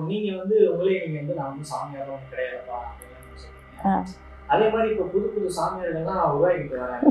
நீங்க வந்து உங்களே நீங்க வந்து நான் வந்து சாமியார்லாம் ஒன்றும் கிடையாதுப்பா அப்படின்னு நீங்க சொல்றீங்க. அதே மாதிரி இப்போ புது புது சாமியார்கள்லாம் உருவாகிட்டு வராங்க.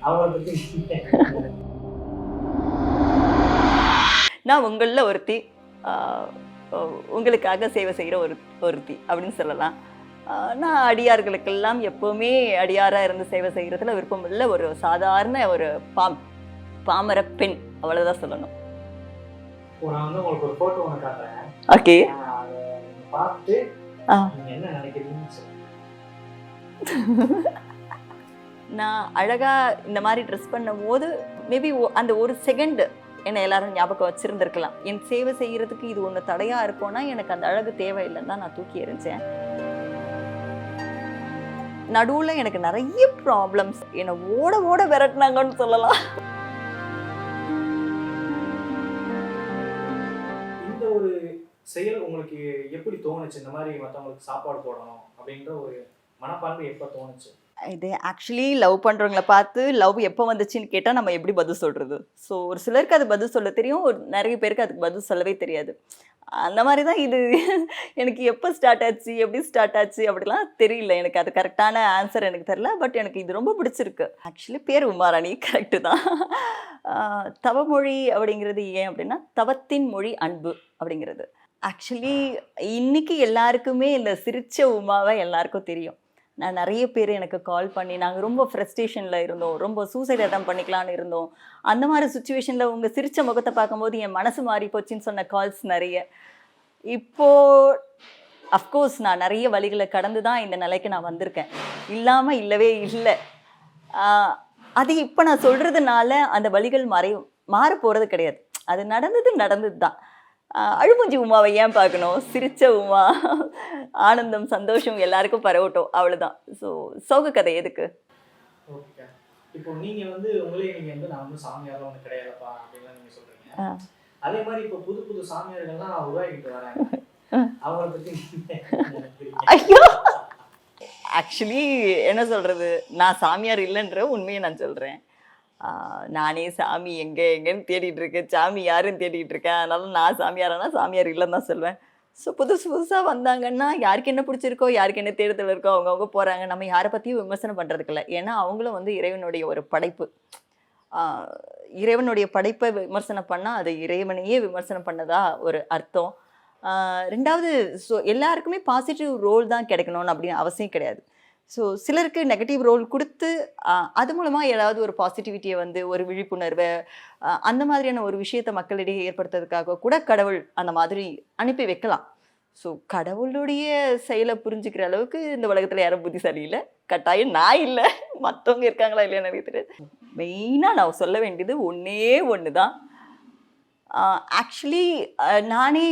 அவங்கள பத்தி நான் உங்களில் ஒருத்தி, உங்களுக்காக சேவை செய்கிற ஒருத்தி அப்படின்னு சொல்லலாம். நான் அடியார்களுக்கெல்லாம் எப்போவுமே அடியாராக இருந்து சேவை செய்கிறதுல விருப்பம் இல்லை. ஒரு சாதாரண ஒரு பாமர பெண், அவ்வளோதான் சொல்லணும். நான் வந்து உங்களுக்கு ஒரு ஃபோட்டோ ஒன்று காட்டுறேன். ஓகே. அதை பார்த்து நீங்கள் என்ன நினைக்கிறீங்கன்னு சொல்லுங்க. நான் அழகாக இந்த மாதிரி ட்ரெஸ் பண்ணும் போது மேபி அந்த ஒரு செகண்ட் என்னை எல்லாரும் ஞாபகம் வச்சுருந்துருக்கலாம். என் சேவை செய்கிறதுக்கு இது ஒன்று தடையாக இருக்கும்னா எனக்கு அந்த அழகு தேவையில்லைன்னு தான் நான் தூக்கி எறிஞ்சேன். நடுவில் எனக்கு நிறைய ப்ராப்ளம்ஸ், என்னை ஓட ஓட விரட்டினாங்கன்னு சொல்லலாம். இந்த ஒரு செயல் உங்களுக்கு எப்படி தோணுச்சு? இந்த மாதிரி மற்றவங்களுக்கு சாப்பாடு போடணும் அப்படின்ற ஒரு மனப்பான்மை எப்போ தோணுச்சு? இது ஆக்சுவலி லவ் பண்ணுறவங்கள பார்த்து லவ் எப்போ வந்துச்சுன்னு கேட்டால் நம்ம எப்படி பதில் சொல்கிறது? ஸோ ஒரு சிலருக்கு அது பதில் சொல்ல தெரியும், ஒரு நிறைய பேருக்கு அதுக்கு பதில் சொல்லவே தெரியாது. அந்த மாதிரி தான் இது எனக்கு எப்போ ஸ்டார்ட் ஆச்சு, எப்படி ஸ்டார்ட் ஆச்சு அப்படிலாம் தெரியல. எனக்கு அது கரெக்டான ஆன்சர் எனக்கு தெரியல. பட் எனக்கு இது ரொம்ப பிடிச்சிருக்கு. ஆக்சுவலி பேர் உமாராணி, கரெக்டு தான். தவமொழி அப்படிங்கிறது ஏன் அப்படின்னா தவத்தின் மொழி அன்பு அப்படிங்கிறது. ஆக்சுவலி இன்னைக்கு எல்லாருக்குமே இந்த சிரிச்ச உமாவை எல்லாருக்கும் தெரியும். நான் நிறைய பேர் எனக்கு கால் பண்ணி நாங்கள் ரொம்ப ஃப்ரஸ்ட்ரேஷனில் இருந்தோம், ரொம்ப சூசைட் அட்டம் பண்ணிக்கலான்னு இருந்தோம். அந்த மாதிரி சுச்சுவேஷனில் உங்கள் சிரித்த முகத்தை பார்க்கும்போது என் மனசு மாறி போச்சுன்னு சொன்ன கால்ஸ் நிறைய. இப்போது அஃப்கோர்ஸ் நான் நிறைய வழிகளை கடந்து தான் இந்த நிலைக்கு நான் வந்திருக்கேன். இல்லாமல் இல்லவே இல்லை. அது இப்போ நான் சொல்கிறதுனால அந்த வழிகள் மாற போகிறது கிடையாது. அது நடந்தது தான். அழுமூஞ்சி உமாவை ஏன் பார்க்கணும்? சிரிச்ச உமா, ஆனந்தம் சந்தோஷம் எல்லாருக்கும் பரவட்டும், அவ்வளோதான். ஸோ சோக கதை எதுக்கு? ஓகே. இப்போ நீங்கள் வந்து உங்களே நீங்கள் வந்து நான் வந்து சாமியாரெலாம் ஒன்று கிடையாதுப்பா அப்படின்லாம் நீங்கள் சொல்கிறீங்க. அதே மாதிரி இப்போ புது புது சாமியார்கள்லாம் உருவாகிட்டு வராங்க. அவங்கள பற்றி ஐயோ, ஆக்சுவலி என்ன சொல்கிறது, நான் சாமியார் இல்லைன்ற உண்மையை நான் சொல்கிறேன். நானே சாமி எங்கேன்னு தேடிட்டு இருக்கேன், சாமி யாருன்னு தேடிட்டு இருக்கேன். அதனால நான் சாமியாரானா சாமியார் இல்லைன்னு தான் சொல்வேன். ஸோ புதுசாக வந்தாங்கன்னா யாருக்கு என்ன பிடிச்சிருக்கோ, யாருக்கு என்ன தேடுதல் இருக்கோ அவங்கவுங்க போகிறாங்க. நம்ம யாரை பற்றியும் விமர்சனம் பண்ணுறதுக்கு இல்லை. ஏன்னா அவங்களும் வந்து இறைவனுடைய ஒரு படைப்பு. இறைவனுடைய படைப்பை விமர்சனம் பண்ணால் அது இறைவனையே விமர்சனம் பண்ணதா ஒரு அர்த்தம். ரெண்டாவது, ஸோ எல்லாருக்குமே பாசிட்டிவ் ரோல் தான் கிடைக்கணும்னு அப்படின்னு அவசியம் கிடையாது. ஸோ சிலருக்கு நெகட்டிவ் ரோல் கொடுத்து அது மூலமாக ஏதாவது ஒரு பாசிட்டிவிட்டியை வந்து ஒரு விழிப்புணர்வை அந்த மாதிரியான ஒரு விஷயத்தை மக்களிடையே ஏற்படுத்துறதுக்காக கூட கடவுள் அந்த மாதிரி அனுப்பி வைக்கலாம். ஸோ கடவுளுடைய செயலை புரிஞ்சுக்கிற அளவுக்கு இந்த உலகத்தில் யாரும் புத்திசாலி இல்லை. கட்டாயம் நான் இல்லை, மற்றவங்க இருக்காங்களா இல்லையா எனக்கு தெரியாது. மெயினாக நான் சொல்ல வேண்டியது ஒன்று தான். ஆக்சுவலி நானே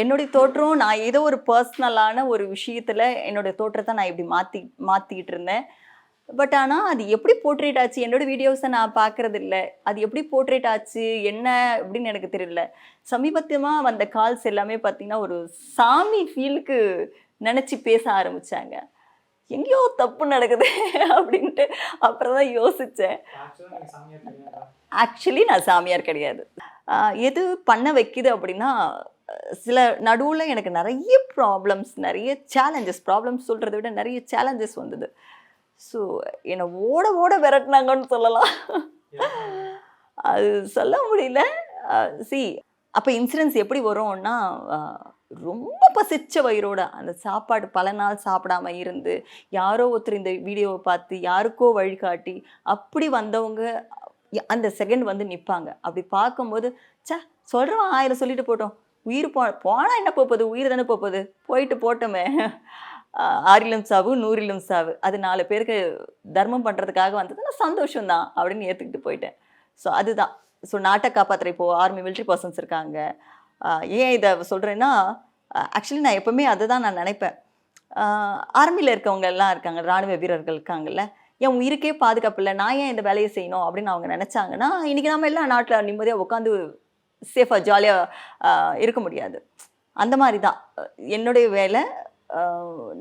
என்னுடைய தோற்றம், நான் ஏதோ ஒரு பர்சனலான ஒரு விஷயத்தில் என்னுடைய தோற்றத்தை நான் இப்படி மாற்றிக்கிட்டு இருந்தேன். பட் ஆனால் அது எப்படி போர்ட்ரேட் ஆச்சு, என்னோடய வீடியோஸை நான் பார்க்குறது இல்லை. அது எப்படி போர்ட்ரேட் ஆச்சு என்ன அப்படின்னு எனக்கு தெரியல. சமீபத்தியமாக வந்த கால்ஸ் எல்லாமே பார்த்திங்கன்னா ஒரு சாமி ஃபீலுக்கு நினச்சி பேச ஆரம்பித்தாங்க. எங்கேயோ தப்பு நடக்குது அப்படின்ட்டு அப்புறம் தான் யோசித்தேன். ஆக்சுவலி நான் சாமியார் கிடையாது. எது பண்ண வைக்குது அப்படின்னா, சில நடுவில் எனக்கு நிறைய ப்ராப்ளம்ஸ், நிறைய ப்ராப்ளம்ஸ் சொல்கிறத விட நிறைய சேலஞ்சஸ் வந்தது. ஸோ என்னை ஓட ஓட விரட்டினாங்கன்னு சொல்லலாம். அது சொல்ல முடியல. அப்போ இன்சிடென்ட்ஸ் எப்படி வரும்னா, ரொம்ப பசிச்ச வயிறோட அந்த சாப்பாடு பல நாள் சாப்பிடாம இருந்து யாரோ ஒருத்தர் இந்த வீடியோவை பார்த்து யாருக்கோ வழிகாட்டி அப்படி வந்தவங்க அந்த செகண்ட் வந்து நிற்பாங்க. அப்படி பார்க்கும்போது சொல்கிறவன் 1000 சொல்லிட்டு போட்டோம், உயிர் போனால் என்ன போகுது, உயிர் தானே போகுது, போயிட்டு போட்டோமே, 6 சாவு 100 சாவு, அது 4 பேருக்கு தர்மம் பண்ணுறதுக்காக வந்தது, நான் சந்தோஷம்தான் அப்படின்னு ஏற்றுக்கிட்டு போயிட்டேன். ஸோ அதுதான். ஸோ நாட்டை காப்பாற்றுற இப்போது ஆர்மி மிலிட்ரி பர்சன்ஸ் இருக்காங்க. ஏன் இதை சொல்கிறேன்னா, ஆக்சுவலி நான் எப்போவுமே அதை தான் நான் நினைப்பேன். ஆர்மியில் இருக்கவங்க எல்லாம் இருக்காங்க, இராணுவ வீரர்கள் இருக்காங்கல்ல, என் உயிருக்கே பாதுகாப்பு இல்லை, நான் ஏன் இந்த வேலையை செய்யணும் அப்படின்னு அவங்க நினச்சாங்கன்னா, இன்றைக்கி நம்ம எல்லாம் நாட்டில் நிம்மதியாக உட்காந்து சேஃபாக ஜாலியாக இருக்க முடியாது. அந்த மாதிரி தான் என்னுடைய வேலை.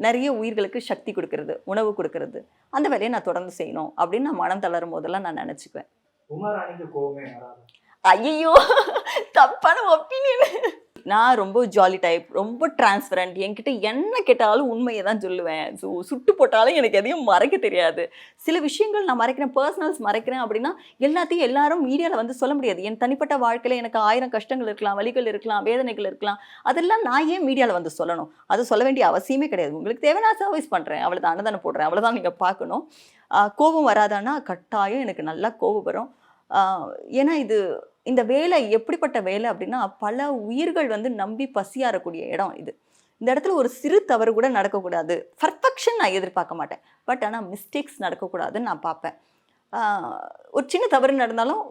நிறைய உயிர்களுக்கு சக்தி கொடுக்கறது, உணவு கொடுக்கறது, அந்த வேலையை நான் தொடர்ந்து செய்யணும் அப்படின்னு நான் மனம் தளரும் போதெல்லாம் நான் நினச்சிக்குவேன். உமாராணிக்கு கோவமே வராது. ஐயோ, தப்பான ஒப்பீனியன். நான் ரொம்ப ஜாலி டைப், ரொம்ப டிரான்ஸ்பரண்ட். என்கிட்ட என்ன கேட்டாலும் உண்மையை தான் சொல்லுவேன். ஸோ சுட்டு போட்டாலும் எனக்கு எதையும் மறைக்க தெரியாது. சில விஷயங்கள் நான் மறைக்கிறேன், பர்சனல்ஸ் மறைக்கிறேன் அப்படின்னா எல்லாத்தையும் எல்லாரும் மீடியாவில் வந்து சொல்ல முடியாது. என் தனிப்பட்ட வாழ்க்கையில் எனக்கு 1000 கஷ்டங்கள் இருக்கலாம், வலிகள் இருக்கலாம், வேதனைகள் இருக்கலாம். அதெல்லாம் நான் ஏன் மீடியாவில் வந்து சொல்லணும்? அது சொல்ல வேண்டிய அவசியமே கிடையாது. உங்களுக்கு தேவை நான் சர்வீஸ் பண்ணுறேன், அவ்வளோதான், அன்னதானம் போடுறேன், அவ்வளோதான் நீங்கள் பார்க்கணும். கோபம் வராதான்னா கட்டாயம் எனக்கு நல்லா கோபம் வரும். ஏன்னா இந்த வேலை எப்படிப்பட்ட வேலை அப்படின்னா, பல உயிர்கள் வந்து நம்பி பசியாறக்கூடிய இடம் இது. இந்த இடத்துல ஒரு சிறு தவறு கூட நடக்கக்கூடாது. பர்ஃபெக்ஷன் நான் எதிர்பார்க்க மாட்டேன், பட் ஆனால் மிஸ்டேக்ஸ் நடக்கக்கூடாதுன்னு நான் பார்ப்பேன். ஒரு சின்ன தவறு நடந்தாலும்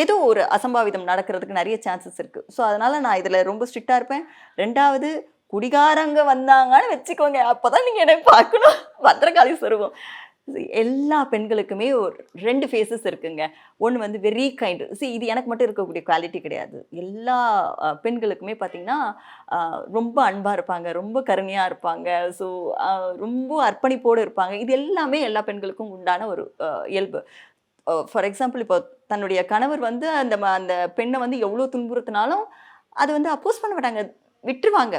ஏதோ ஒரு அசம்பாவிதம் நடக்கிறதுக்கு நிறைய சான்சஸ் இருக்குது. ஸோ அதனால் நான் இதில் ரொம்ப ஸ்ட்ரிக்டாக இருப்பேன். 2வது, குடிகாரங்க வந்தாங்கன்னு வச்சுக்கோங்க, அப்போ தான் நீங்கள் என்னை பார்க்கணும். பத்திரகாளி சொருவோம். எல்லா பெண்களுக்குமே ஒரு 2 ஃபேஸஸ் இருக்குங்க. ஒன்று வந்து வெரி கைண்டு. இது எனக்கு மட்டும் இருக்கக்கூடிய குவாலிட்டி கிடையாது. எல்லா பெண்களுக்குமே பார்த்திங்கன்னா ரொம்ப அன்பாக இருப்பாங்க, ரொம்ப கருணையாக இருப்பாங்க, ஸோ ரொம்ப அர்ப்பணிப்போடு இருப்பாங்க. இது எல்லாமே எல்லா பெண்களுக்கும் உண்டான ஒரு இயல்பு. ஃபார் எக்ஸாம்பிள், இப்போ தன்னுடைய கணவர் வந்து அந்த பெண்ணை வந்து எவ்வளோ துன்புறுத்தினாலும் அது வந்து அப்போஸ் பண்ண மாட்டாங்க, விட்டுருவாங்க.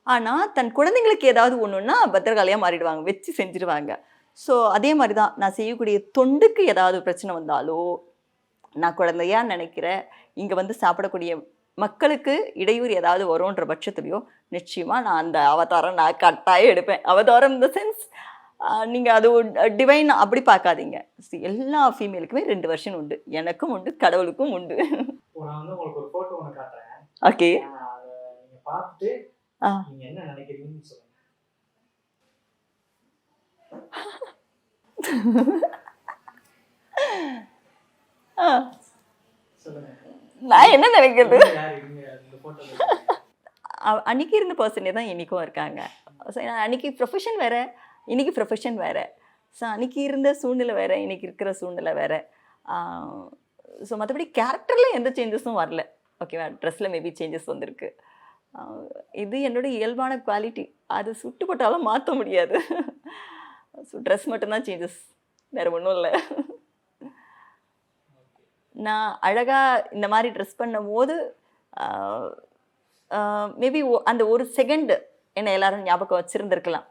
ஆனால் தன் குழந்தைங்களுக்கு ஏதாவது ஒன்றுன்னா பத்திரகாளியாக மாறிடுவாங்க, வச்சு செஞ்சுருவாங்க. ஸோ அதே மாதிரி தான் நான் செய்யக்கூடிய தொண்டுக்கு ஏதாவது பிரச்சனை வந்தாலோ, நான் குழந்தையா நினைக்கிறேன், இங்கே வந்து சாப்பிடக்கூடிய மக்களுக்கு இடையூறு ஏதாவது வரும்ன்ற பட்சத்துலையோ நிச்சயமாக நான் அந்த அவதாரம் நான் கட்டாயம் எடுப்பேன். அவதாரம் இந்த சென்ஸ் நீங்கள் அது டிவைன் அப்படி பார்க்காதீங்க. எல்லா ஃபீமேலுக்குமே 2 வெர்ஷன் உண்டு. எனக்கும் உண்டு, கடவுளுக்கும் உண்டு. நான் வந்து உங்களுக்கு ஒரு ஃபோட்டோ ஒன்று காட்டுறேன். ஓகே, நீங்கள் பார்த்துட்டு நீங்கள் என்ன நினைக்கிறீங்கன்னு சொல்லுங்கள். நான் என்ன நினைக்கிறது, அன்னைக்கு இருந்த பர்சனே தான் இன்னைக்கும் இருக்காங்க. அன்னைக்கு ப்ரொஃபஷன் வேற, இன்னைக்கு ப்ரொஃபஷன் வேற. ஸோ அன்னைக்கு இருந்த சூழ்நிலை வேற, இன்னைக்கு இருக்கிற சூழ்நிலை வேற. ஸோ மற்றபடி கேரக்டரில் எந்த சேஞ்சஸும் வரல. ஓகேவா, ட்ரெஸ்ஸில் மேபி சேஞ்சஸ் வந்திருக்கு. இது என்னோடய இயல்பான குவாலிட்டி, அது சுட்டு போட்டாலும் மாற்ற முடியாது. ஸோ ட்ரெஸ் மட்டும்தான் சேஞ்சஸ், வேறு ஒன்றும் இல்லை. நான் அழகாக இந்த மாதிரி ட்ரெஸ் பண்ணும் போது மேபி அந்த ஒரு செகண்ட் என்னை எல்லாரும் ஞாபகம் வச்சுருந்துருக்கலாம்.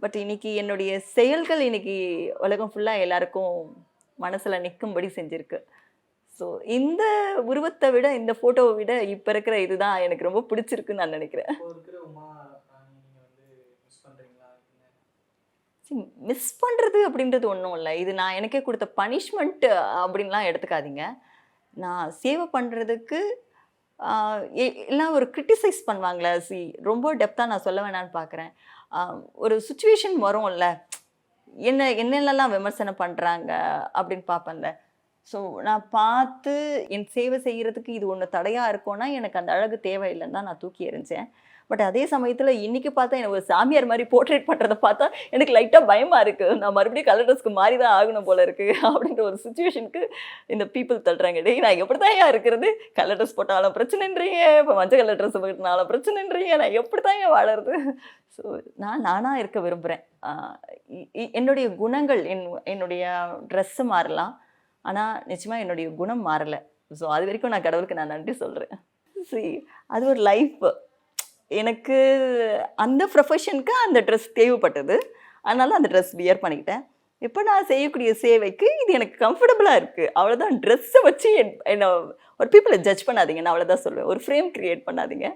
பட் இன்னைக்கு என்னுடைய செயல்கள் இன்னைக்கு உலகம் ஃபுல்லாக எல்லாருக்கும் மனசில் நிற்கும்படி செஞ்சுருக்கு. ஸோ இந்த உருவத்தை விட, இந்த ஃபோட்டோவை விட இப்போ இருக்கிற இதுதான் எனக்கு ரொம்ப பிடிச்சிருக்குன்னு நான் நினைக்கிறேன். மிஸ் பண்ணுறது அப்படின்றது ஒன்றும் இல்லை. இது நான் எனக்கே கொடுத்த பனிஷ்மெண்ட் அப்படின்லாம் எடுத்துக்காதீங்க. நான் சேவை பண்ணுறதுக்கு எல்லாம் ஒரு கிரிட்டிசைஸ் பண்ணுவாங்களே, ரொம்ப டெப்த்தாக நான் சொல்ல வேணான்னு பார்க்குறேன். ஒரு சுச்சுவேஷன் வரும்ல, என்னென்னலாம் விமர்சனம் பண்ணுறாங்க அப்படின்னு பார்ப்பேன்ல. ஸோ நான் பார்த்து என் சேவை செய்கிறதுக்கு இது ஒன்று தடையாக இருக்கும்னா எனக்கு அந்த அழகு தேவையில்லைன்னு தான் நான் தூக்கி எறிஞ்சேன். பட் அதே சமயத்தில் இன்றைக்கி பார்த்தா எனக்கு ஒரு சாமியார் மாதிரி போர்ட்ரேட் பண்ணுறதை பார்த்தா எனக்கு லைட்டாக பயமாக இருக்குது. நான் மறுபடியும் கலர் ட்ரெஸ்க்கு மாறி தான் ஆகணும் போல இருக்குது அப்படின்ற ஒரு சுச்சுவேஷனுக்கு இந்த பீப்புள் தள்ளுறாங்க. டேய், நான் எப்படி தான் இருக்கிறது? கலர் ட்ரெஸ் போட்டாலும் பிரச்சனைன்றீங்க, இப்போ மஞ்சள் கலர் ட்ரெஸ் போட்டாலும் பிரச்சனைன்றீங்க, நான் எப்படி தான் வாழறது? ஸோ நானாக இருக்க விரும்புகிறேன். என்னுடைய குணங்கள், என்னுடைய ட்ரெஸ்ஸு மாறலாம், ஆனால் நிச்சயமாக என்னுடைய குணம் மாறலை. ஸோ அது வரைக்கும் நான் கடவுளுக்கு நான் நன்றி சொல்கிறேன். அது ஒரு லைஃப். எனக்கு அந்த ப்ரொஃபஷனுக்கு அந்த ட்ரெஸ் தேவைப்பட்டது, அதனால அந்த ட்ரெஸ் வியர் பண்ணிக்கிட்டேன். இப்போ நான் செய்யக்கூடிய சேவைக்கு இது எனக்கு கம்ஃபர்டபுளாக இருக்குது, அவ்வளோதான். ட்ரெஸ்ஸை வச்சு என்ன ஒரு பீப்புளை ஜட்ஜ் பண்ணாதீங்க, நான் அவ்வளோதான் சொல்லுவேன். ஒரு ஃப்ரேம் க்ரியேட் பண்ணாதீங்க.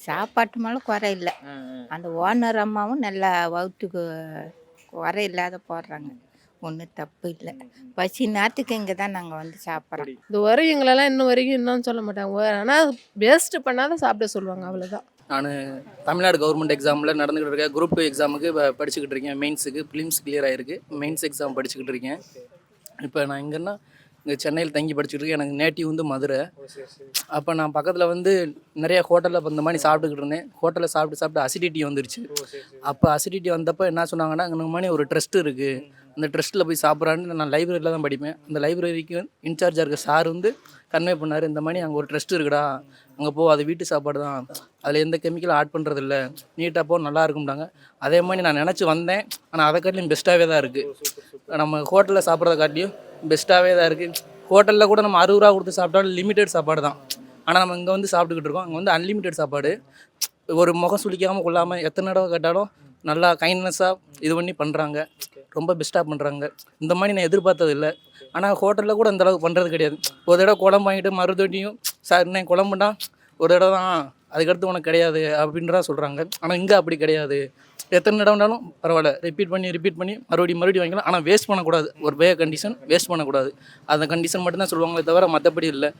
சாப்பாட்டு மேலே குறை இல்லை. அந்த ஓனர் அம்மாவும் நல்லா வவுத்துக்கு குறை இல்லாத போடுறாங்க, ஒன்றும் தப்பு இல்லை. பசி நேரத்துக்கு இங்கே தான் நாங்கள் வந்து சாப்பிட்றோம். இது வரையும் எங்களெல்லாம் இன்னும் வரைக்கும் இன்னும் சொல்ல மாட்டாங்க, ஆனால் வேஸ்ட்டு பண்ணாதான் சாப்பிட சொல்லுவாங்க, அவ்வளோதான். நான் தமிழ்நாடு கவர்மெண்ட் எக்ஸாமில் நடந்துக்கிட்டு இருக்கேன். குரூப் 2 எக்ஸாமுக்கு இப்போ படிச்சுக்கிட்டு இருக்கேன். மெயின்ஸுக்கு ப்ரிலிம்ஸ் கிளியர் ஆகிருக்கு, மெயின்ஸ் எக்ஸாம் படிச்சுக்கிட்டு இருக்கேன். இப்போ நான் எங்கன்னா இங்கே சென்னையில் தங்கி படிச்சுக்கிட்டு இருக்கேன். எனக்கு நேட்டிவ் வந்து மதுரை. அப்போ நான் பக்கத்தில் வந்து நிறைய ஹோட்டலில் இந்த மாதிரி சாப்பிட்டுக்கிட்டு இருந்தேன். ஹோட்டலில் சாப்பிட்டு அசிடிட்டி வந்துருச்சு. அப்போ அசிடிட்டி வந்தப்போ என்ன சொன்னாங்கன்னா, இந்த மாதிரி ஒரு ட்ரஸ்ட் இருக்குது, அந்த ட்ரஸ்ட்டில் போய் சாப்பிட்றான்னு. நான் லைப்ரரியில் தான் படிப்பேன். அந்த லைப்ரரிக்கு இன்சார்ஜாக இருக்க சார் வந்து கன்வே பண்ணார், இந்த மாதிரி அங்கே ஒரு ட்ரஸ்ட் இருக்குடா, அங்கே போ, அது வீட்டு சாப்பாடு தான், அதில் எந்த கெமிக்கலும் ஆட் பண்ணுறதில்ல, நீட்டாக போ, நல்லா இருக்கும்டாங்க. அதே மாதிரி நான் நினச்சி வந்தேன், ஆனால் அதை காட்டிலும் பெஸ்ட்டாகவே தான் இருக்குது. நம்ம ஹோட்டலில் சாப்பிட்றத காட்டியும் பெஸ்ட்டாகவே தான் இருக்குது. ஹோட்டலில் கூட நம்ம 60 ரூபா கொடுத்து சாப்பிட்டாலும் லிமிட்டட் சாப்பாடு தான். ஆனால் நம்ம இங்கே வந்து சாப்பிட்டுக்கிட்டு இருக்கோம். அங்கே வந்து அன்லிமிட்டெட் சாப்பாடு, ஒரு முகம் சுளிக்காமல் கொள்ளாமல் எத்தனை தடவை கேட்டாலும் நல்லா கைண்ட்னஸாக இது பண்ணி பண்ணுறாங்க, ரொம்ப பெஸ்ட்டாக பண்ணுறாங்க. இந்த மாதிரி நான் எதிர்பார்த்தது இல்லை. ஆனால் ஹோட்டலில் கூட இந்த அளவுக்கு பண்ணுறது கிடையாது. ஒரு தடவை குழம்பு வாங்கிட்டு மறுபடியும் சார் என்ன குழம்புனா ஒரு தடவை தான், அதுக்கடுத்து உனக்கு கிடையாது அப்படின்றா சொல்கிறாங்க. ஆனால் இங்கே அப்படி கிடையாது. எத்தனை தடவைனாலும் பரவாயில்ல, ரிப்பீட் பண்ணி மறுபடியும் வாங்கிக்கலாம். ஆனால் வேஸ்ட் பண்ணக்கூடாது. ஒரு கண்டிஷன் வேஸ்ட் பண்ணக்கூடாது. அந்த கண்டிஷன் மட்டும்தான் சொல்லுவாங்களே தவிர மற்றபடி இல்லை.